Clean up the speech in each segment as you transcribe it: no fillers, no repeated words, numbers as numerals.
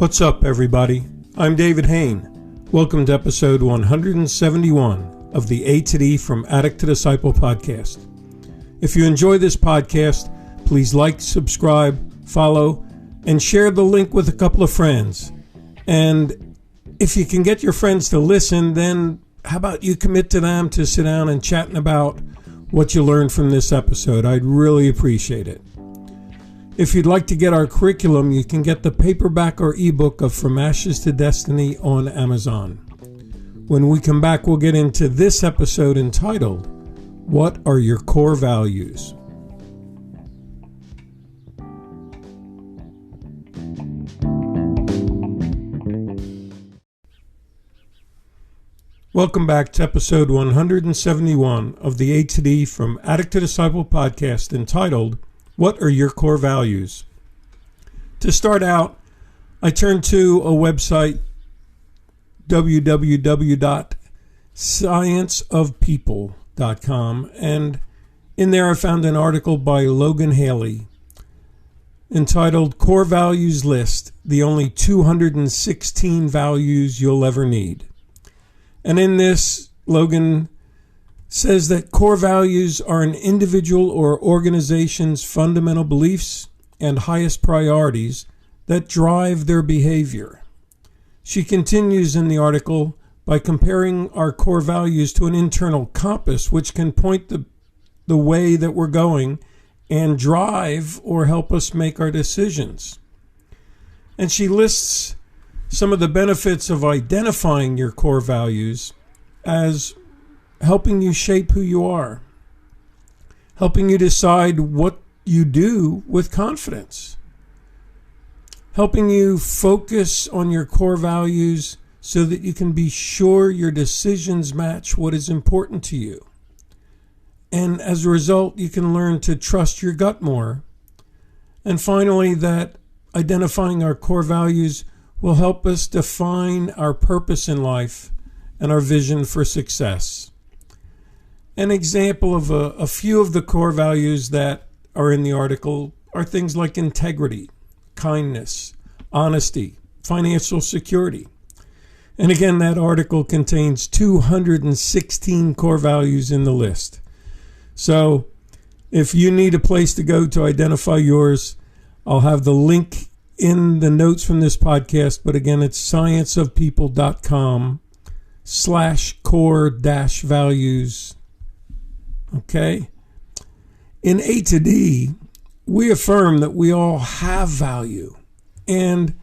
What's up, everybody? I'm David Hain. Welcome to episode 171 of the A to D from Addict to Disciple podcast. If you enjoy this podcast, please like, subscribe, follow, and share the link with a couple of friends. And if you can get your friends to listen, then how about you commit to them to sit down and chatting about what you learned from this episode? I'd really appreciate it. If you'd like to get our curriculum, you can get the paperback or ebook of From Ashes to Destiny on Amazon. When we come back, we'll get into this episode entitled, What Are Your Core Values? Welcome back to episode 171 of the A to D from Addict to Disciple podcast entitled, What Are Your Core Values? To start out, I turned to a website, www.scienceofpeople.com, and in there I found an article by Logan Haley entitled Core Values List, the only 216 values you'll ever need. And in this, Logan says that core values are an individual or organization's fundamental beliefs and highest priorities that drive their behavior. She continues in the article by comparing our core values to an internal compass which can point the way that we're going and drive or help us make our decisions. And she lists some of the benefits of identifying your core values as helping you shape who you are, helping you decide what you do with confidence, helping you focus on your core values so that you can be sure your decisions match what is important to you. And as a result, you can learn to trust your gut more. And finally, that identifying our core values will help us define our purpose in life and our vision for success. An example of a few of the core values that are in the article are things like integrity, kindness, honesty, financial security. And again, that article contains 216 core values in the list. So if you need a place to go to identify yours, I'll have the link in the notes from this podcast, but again, it's scienceofpeople.com/core-values. Okay? In A to D, we affirm that we all have value and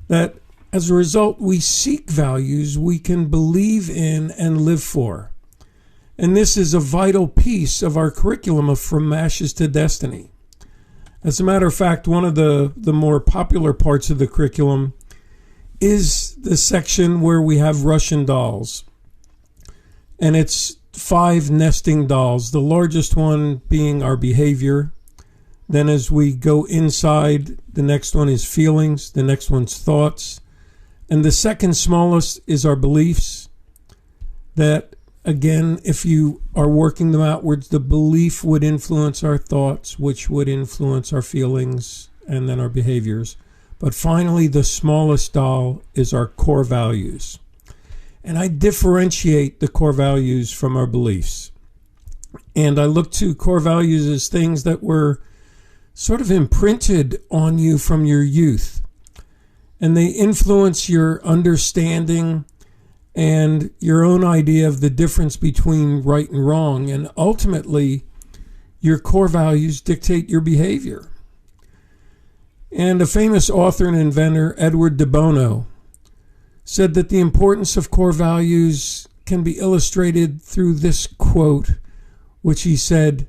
that as a result, we seek values we can believe in and live for. And this is a vital piece of our curriculum of From Ashes to Destiny. As a matter of fact, one of the more popular parts of the curriculum is the section where we have Russian dolls. And it's 5 nesting dolls, the largest one being our behavior. Then as we go inside, the next one is feelings, the next one's thoughts. And the second smallest is our beliefs. That, again, if you are working them outwards, the belief would influence our thoughts, which would influence our feelings and then our behaviors. But finally, the smallest doll is our core values. And I differentiate the core values from our beliefs. And I look to core values as things that were sort of imprinted on you from your youth. And they influence your understanding and your own idea of the difference between right and wrong. And ultimately, your core values dictate your behavior. And a famous author and inventor, Edward de Bono, said that the importance of core values can be illustrated through this quote, which he said,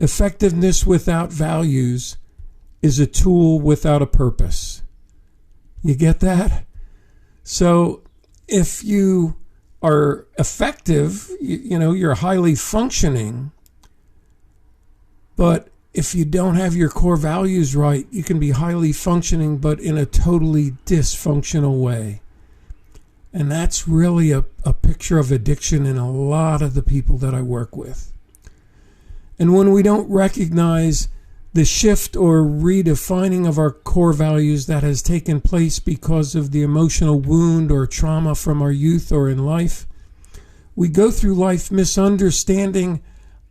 "Effectiveness without values is a tool without a purpose." You get that? So if you are effective, you're highly functioning, but if you don't have your core values right, you can be highly functioning, but in a totally dysfunctional way. And that's really a picture of addiction in a lot of the people that I work with. And when we don't recognize the shift or redefining of our core values that has taken place because of the emotional wound or trauma from our youth or in life, we go through life misunderstanding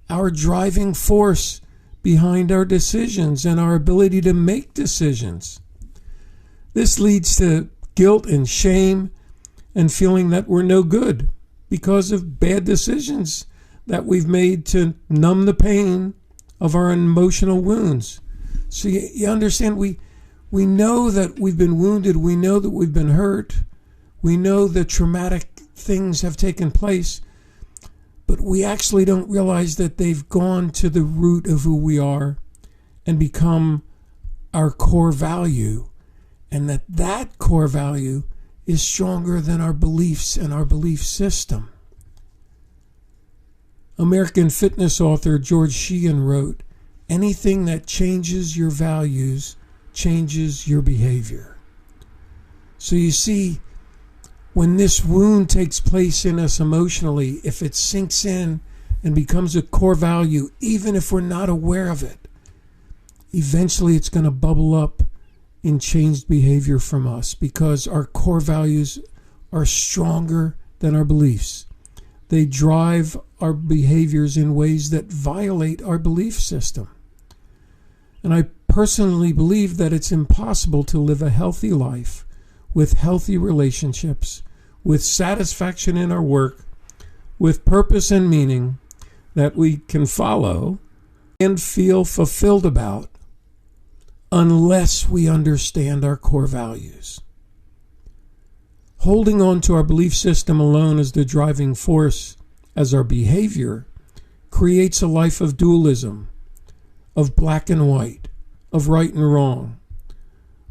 our driving force behind our decisions and our ability to make decisions. This leads to guilt and shame and feeling that we're no good because of bad decisions that we've made to numb the pain of our emotional wounds. So you understand, we know that we've been wounded, we know that we've been hurt, we know that traumatic things have taken place, but we actually don't realize that they've gone to the root of who we are and become our core value, and that core value is stronger than our beliefs and our belief system. American fitness author George Sheehan wrote, "Anything that changes your values changes your behavior." So you see, when this wound takes place in us emotionally, if it sinks in and becomes a core value, even if we're not aware of it, eventually it's going to bubble up in changed behavior from us because our core values are stronger than our beliefs. They drive our behaviors in ways that violate our belief system. And I personally believe that it's impossible to live a healthy life with healthy relationships, with satisfaction in our work, with purpose and meaning that we can follow and feel fulfilled about unless we understand our core values. Holding on to our belief system alone as the driving force, as our behavior, creates a life of dualism, of black and white, of right and wrong.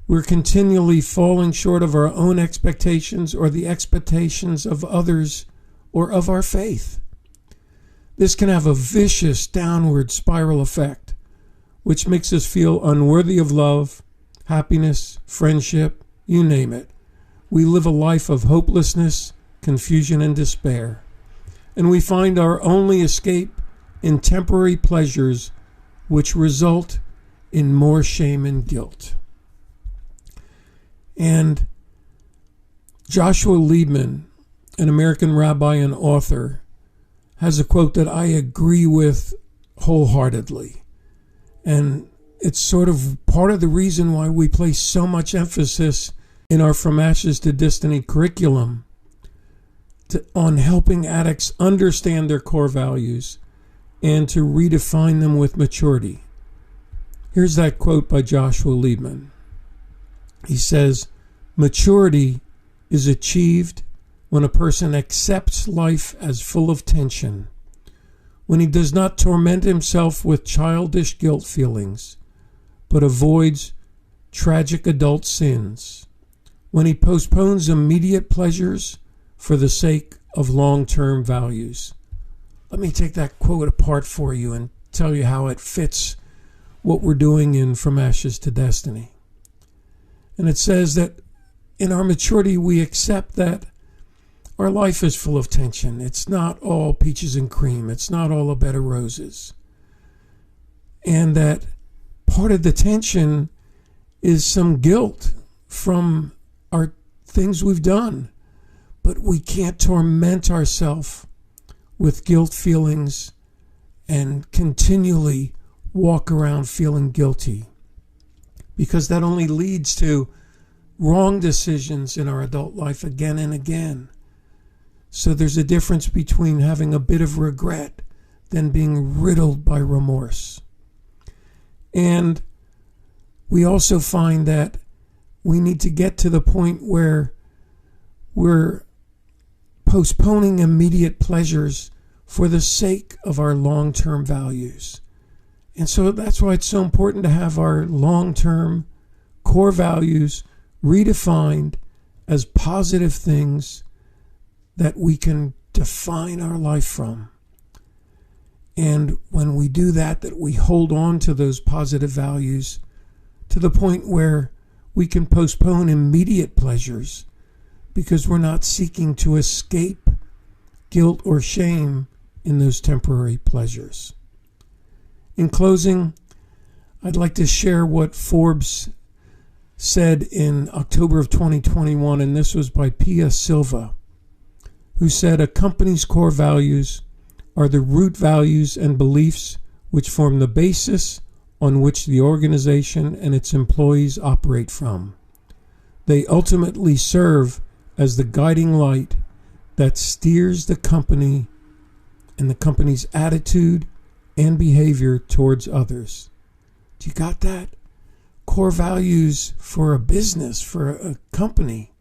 We're continually falling short of our own expectations or the expectations of others or of our faith. This can have a vicious downward spiral effect, which makes us feel unworthy of love, happiness, friendship, you name it. We live a life of hopelessness, confusion, and despair. And we find our only escape in temporary pleasures, which result in more shame and guilt. And Joshua Liebman, an American rabbi and author, has a quote that I agree with wholeheartedly. And it's sort of part of the reason why we place so much emphasis in our From Ashes to Destiny curriculum on helping addicts understand their core values and to redefine them with maturity. Here's that quote by Joshua Liebman. He says, "Maturity is achieved when a person accepts life as full of tension, when he does not torment himself with childish guilt feelings, but avoids tragic adult sins, when he postpones immediate pleasures for the sake of long-term values." Let me take that quote apart for you and tell you how it fits what we're doing in From Ashes to Destiny. And it says that in our maturity, we accept that our life is full of tension. It's not all peaches and cream. It's not all a bed of roses. And that part of the tension is some guilt from our things we've done. But we can't torment ourselves with guilt feelings and continually walk around feeling guilty, because that only leads to wrong decisions in our adult life again and again. So there's a difference between having a bit of regret than being riddled by remorse. And we also find that we need to get to the point where we're postponing immediate pleasures for the sake of our long-term values. And so that's why it's so important to have our long-term core values redefined as positive things that we can define our life from. And when we do that, that we hold on to those positive values to the point where we can postpone immediate pleasures because we're not seeking to escape guilt or shame in those temporary pleasures. In closing, I'd like to share what Forbes said in October of 2021, and this was by Pia Silva, who said, "A company's core values are the root values and beliefs which form the basis on which the organization and its employees operate from. They ultimately serve as the guiding light that steers the company and the company's attitude and behavior towards others." Do you got that? Core values for a business, for a company,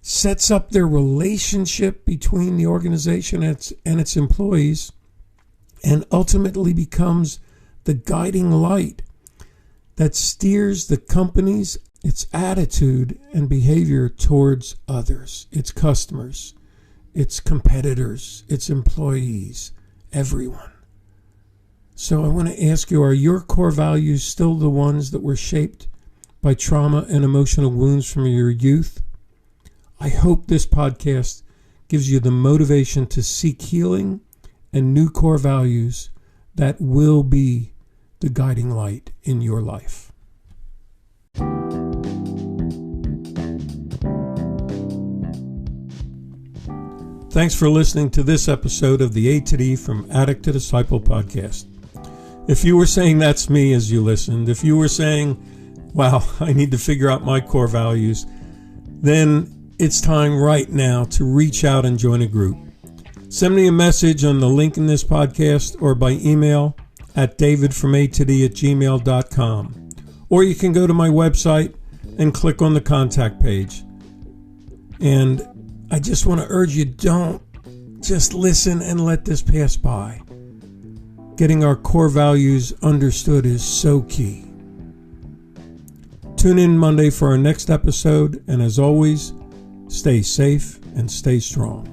sets up their relationship between the organization and its employees, and ultimately becomes the guiding light that steers the company's, its attitude and behavior towards others, its customers, its competitors, its employees, everyone. So I want to ask you, are your core values still the ones that were shaped by trauma and emotional wounds from your youth? I hope this podcast gives you the motivation to seek healing and new core values that will be the guiding light in your life. Thanks for listening to this episode of the A to D from Addict to Disciple podcast. If you were saying that's me as you listened, if you were saying, wow, I need to figure out my core values, then it's time right now to reach out and join a group. Send me a message on the link in this podcast or by email at davidfromatod@gmail.com. Or you can go to my website and click on the contact page. And I just want to urge you, don't just listen and let this pass by. Getting our core values understood is so key. Tune in Monday for our next episode, and as always, stay safe and stay strong.